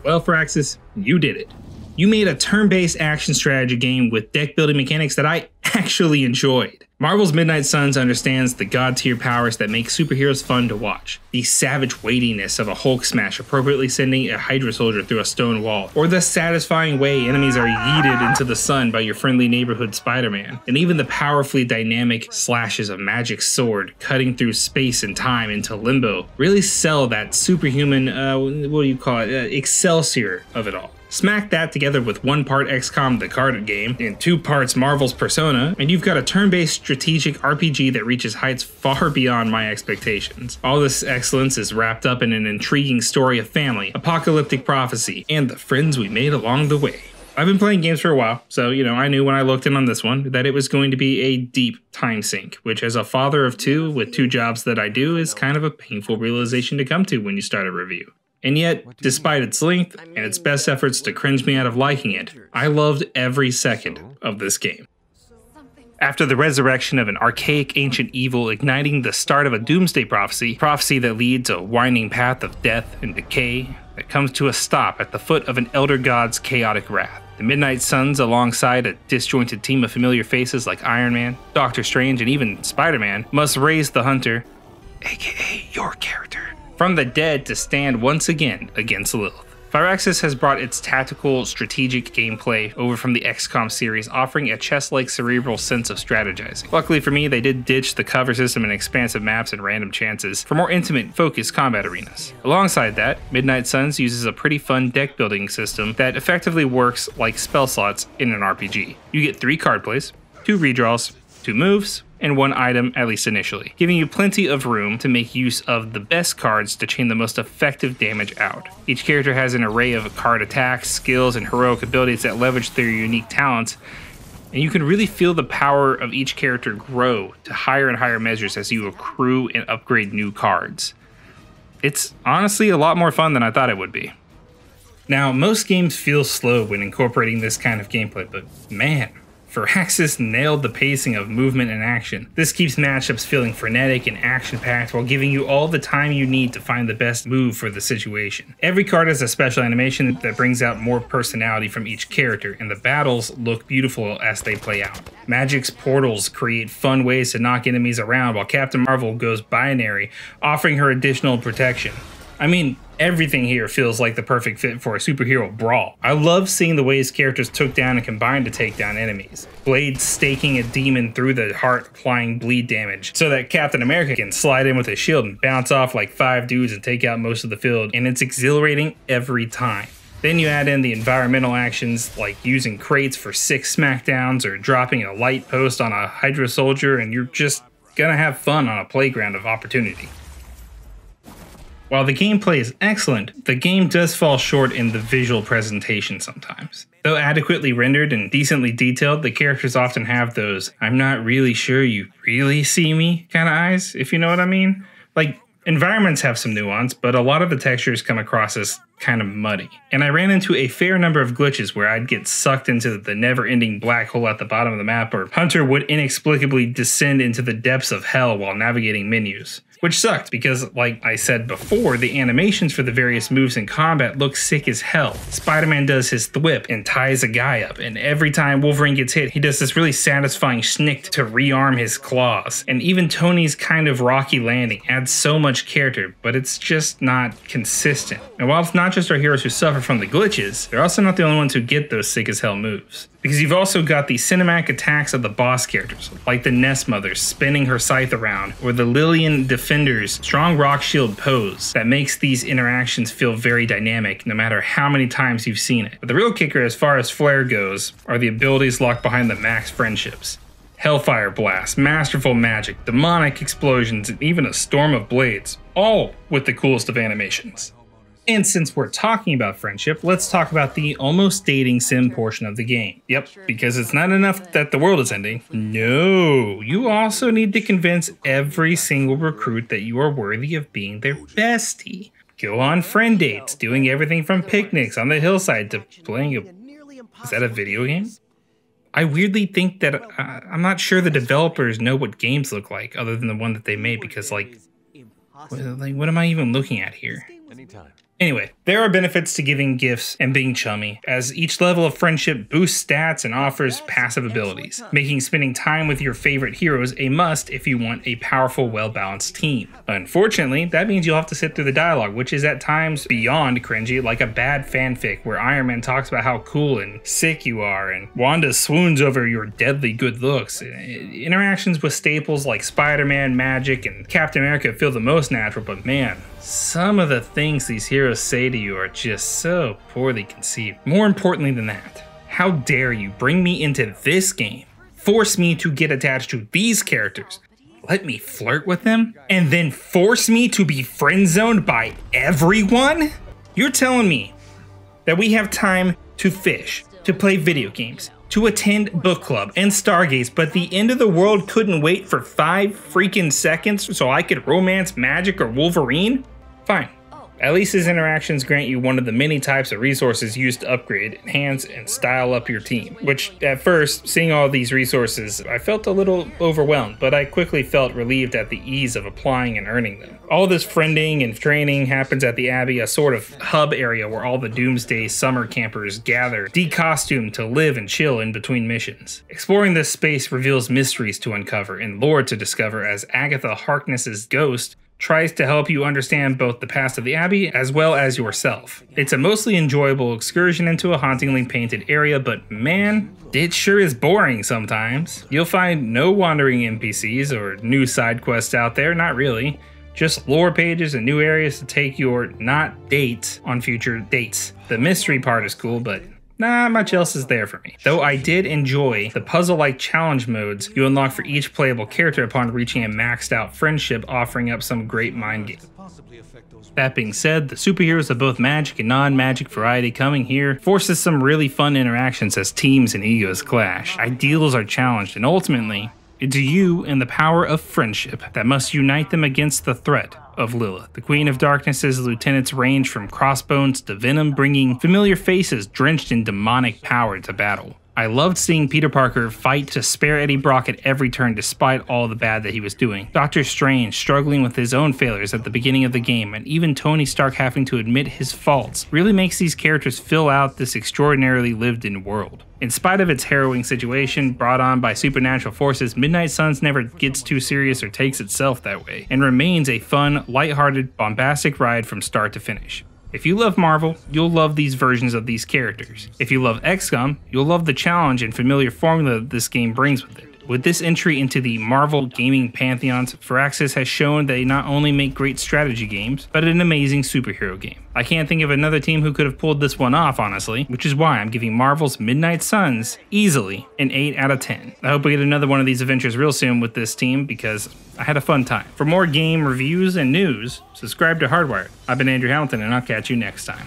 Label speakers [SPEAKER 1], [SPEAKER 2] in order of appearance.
[SPEAKER 1] Well, Firaxis, you did it. You made a turn-based action strategy game with deck building mechanics that I actually enjoyed. Marvel's Midnight Suns understands the god-tier powers that make superheroes fun to watch. The savage weightiness of a Hulk smash appropriately sending a Hydra soldier through a stone wall, or the satisfying way enemies are yeeted into the sun by your friendly neighborhood Spider-Man, and even the powerfully dynamic slashes of Magik's sword cutting through space and time into Limbo really sell that superhuman, excelsior of it all. Smack that together with 1 part XCOM the card game and 2 parts Marvel's Persona, and you've got a turn-based strategic RPG that reaches heights far beyond my expectations. All this excellence is wrapped up in an intriguing story of family, apocalyptic prophecy, and the friends we made along the way. I've been playing games for a while, so I knew when I looked in on this one that it was going to be a deep time sink, which as a father of 2 with 2 jobs that I do is kind of a painful realization to come to when you start a review. And yet, despite its length and its best efforts to cringe me out of liking it, I loved every second of this game. After the resurrection of an archaic ancient evil igniting the start of a doomsday prophecy that leads a winding path of death and decay that comes to a stop at the foot of an elder god's chaotic wrath. The Midnight Suns, alongside a disjointed team of familiar faces like Iron Man, Doctor Strange, and even Spider-Man, must raise the Hunter, aka your character, from the dead to stand once again against Lilith. Firaxis has brought its tactical, strategic gameplay over from the XCOM series, offering a chess-like cerebral sense of strategizing. Luckily for me, they did ditch the cover system and expansive maps and random chances for more intimate, focused combat arenas. Alongside that, Midnight Suns uses a pretty fun deck building system that effectively works like spell slots in an RPG. You get 3 card plays, 2 redraws, 2 moves, and 1 item, at least initially, giving you plenty of room to make use of the best cards to chain the most effective damage out. Each character has an array of card attacks, skills, and heroic abilities that leverage their unique talents, and you can really feel the power of each character grow to higher and higher measures as you accrue and upgrade new cards. It's honestly a lot more fun than I thought it would be. Now, most games feel slow when incorporating this kind of gameplay, but man, Firaxis nailed the pacing of movement and action. This keeps matchups feeling frenetic and action-packed while giving you all the time you need to find the best move for the situation. Every card has a special animation that brings out more personality from each character, and the battles look beautiful as they play out. Magik's portals create fun ways to knock enemies around while Captain Marvel goes binary, offering her additional protection. I mean, everything here feels like the perfect fit for a superhero brawl. I love seeing the ways characters took down and combined to take down enemies. Blade staking a demon through the heart, applying bleed damage, so that Captain America can slide in with a shield and bounce off like 5 dudes and take out most of the field, and it's exhilarating every time. Then you add in the environmental actions like using crates for 6 smackdowns or dropping a light post on a Hydra soldier, and you're just gonna have fun on a playground of opportunity. While the gameplay is excellent, the game does fall short in the visual presentation sometimes. Though adequately rendered and decently detailed, the characters often have those "I'm not really sure you really see me" kind of eyes, if you know what I mean. Like, environments have some nuance, but a lot of the textures come across as kind of muddy. And I ran into a fair number of glitches where I'd get sucked into the never-ending black hole at the bottom of the map, or Hunter would inexplicably descend into the depths of hell while navigating menus. Which sucked because, like I said before, the animations for the various moves in combat look sick as hell. Spider-Man does his thwip and ties a guy up, and every time Wolverine gets hit, he does this really satisfying schnick to rearm his claws. And even Tony's kind of rocky landing adds so much character, but it's just not consistent. And while it's not just our heroes who suffer from the glitches, they're also not the only ones who get those sick as hell moves. Because you've also got the cinematic attacks of the boss characters, like the Nest Mother spinning her scythe around, or the Lillian Defender's strong rock shield pose that makes these interactions feel very dynamic no matter how many times you've seen it. But the real kicker as far as flair goes are the abilities locked behind the max friendships. Hellfire Blast, Masterful Magic, Demonic Explosions, and even a Storm of Blades, all with the coolest of animations. And since we're talking about friendship, let's talk about the almost dating sim portion of the game. Yep, because it's not enough that the world is ending. No, you also need to convince every single recruit that you are worthy of being their bestie. Go on friend dates, doing everything from picnics on the hillside to playing a... Is that a video game? I weirdly think that I'm not sure the developers know what games look like other than the one that they made, because like what am I even looking at here?
[SPEAKER 2] Anytime.
[SPEAKER 1] Anyway, there are benefits to giving gifts and being chummy, as each level of friendship boosts stats and offers passive abilities, making spending time with your favorite heroes a must if you want a powerful, well-balanced team. Unfortunately, that means you'll have to sit through the dialogue, which is at times beyond cringy, like a bad fanfic where Iron Man talks about how cool and sick you are, and Wanda swoons over your deadly good looks. Interactions with staples like Spider-Man, Magik, and Captain America feel the most natural, but man, some of the things these heroes say to you are just so poorly conceived. More importantly than that, how dare you bring me into this game, force me to get attached to these characters, let me flirt with them, and then force me to be friend-zoned by everyone? You're telling me that we have time to fish, to play video games, to attend book club and stargaze, but the end of the world couldn't wait for 5 freaking seconds so I could romance Magik or Wolverine? Fine. At least his interactions grant you one of the many types of resources used to upgrade, enhance, and style up your team. Which, at first, seeing all these resources, I felt a little overwhelmed, but I quickly felt relieved at the ease of applying and earning them. All this friending and training happens at the Abbey, a sort of hub area where all the Doomsday summer campers gather, decostumed to live and chill in between missions. Exploring this space reveals mysteries to uncover and lore to discover as Agatha Harkness's ghost tries to help you understand both the past of the Abbey as well as yourself. It's a mostly enjoyable excursion into a hauntingly painted area, but man, it sure is boring sometimes. You'll find no wandering NPCs or new side quests out there, not really. Just lore pages and new areas to take your not dates on future dates. The mystery part is cool, but not much else is there for me. Though I did enjoy the puzzle-like challenge modes you unlock for each playable character upon reaching a maxed out friendship, offering up some great mind games. That being said, the superheroes of both Magik and non-Magik variety coming here forces some really fun interactions as teams and egos clash. Ideals are challenged, and ultimately, it's you and the power of friendship that must unite them against the threat of Lilith. The Queen of Darkness's lieutenants range from crossbones to venom, bringing familiar faces drenched in demonic power to battle. I loved seeing Peter Parker fight to spare Eddie Brock at every turn despite all the bad that he was doing. Doctor Strange struggling with his own failures at the beginning of the game, and even Tony Stark having to admit his faults, really makes these characters fill out this extraordinarily lived-in world. In spite of its harrowing situation brought on by supernatural forces, Midnight Suns never gets too serious or takes itself that way, and remains a fun, lighthearted, bombastic ride from start to finish. If you love Marvel, you'll love these versions of these characters. If you love XCOM, you'll love the challenge and familiar formula this game brings with it. With this entry into the Marvel gaming pantheons, Firaxis has shown they not only make great strategy games, but an amazing superhero game. I can't think of another team who could have pulled this one off, honestly, which is why I'm giving Marvel's Midnight Suns easily an 8 out of 10. I hope we get another one of these adventures real soon with this team because I had a fun time. For more game reviews and news, subscribe to Hardwired. I've been Andrew Hamilton, and I'll catch you next time.